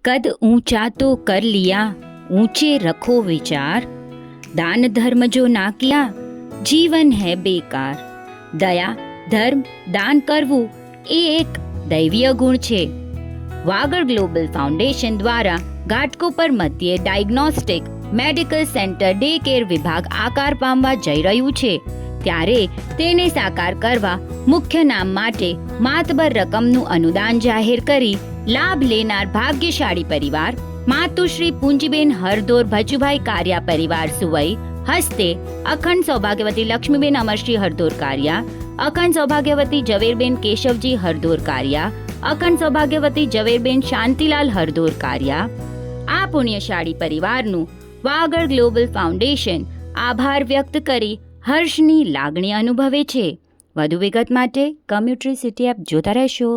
कद ऊंचा तो कर लिया, ऊंचे रखो विचार, दान धर्म जो ना किया, जीवन है बेकार. દયા, ધર્મ, દાન કરવું એ એક દૈવીય ગુણ છે. વાગડ ગ્લોબલ ફાઉન્ડેશન દ્વારા ઘાટકોપર મધ્યે diagnostic medical centre day care વિભાગ આકાર પામવા જઈ રહ્યું છે, ત્યારે તેને સાકાર કરવા મુખ્ય નામ માટે માતબર રકમનું અનુદાન જાહેર કરી લાભ લેનાર ભાગ્યશાળી પરિવાર માતુશ્રી પૂંજીબેન હરદોર ભચુભાઈ કારિયા પરિવાર સુવઈ હસ્તે અખંડ સૌભાગ્યવતી લક્ષ્મીબેન અમરશ્રી હરદોર કારિયા, અખંડ સૌભાગ્યવતી ઝવેરબેન કેશવજી હરદોર કારિયા, અખંડ સૌભાગ્યવતી ઝવેરબેન શાંતિલાલ હરદોર કારિયા, આ પુણ્યશાળી પરિવારનું વાગડ ગ્લોબલ ફાઉન્ડેશન આભાર વ્યક્ત કરી હર્ષની લાગણી અનુભવે છે. વધુ વિગત માટે કમ્યુટ્રી સિટી એપ જોતા રહેશો.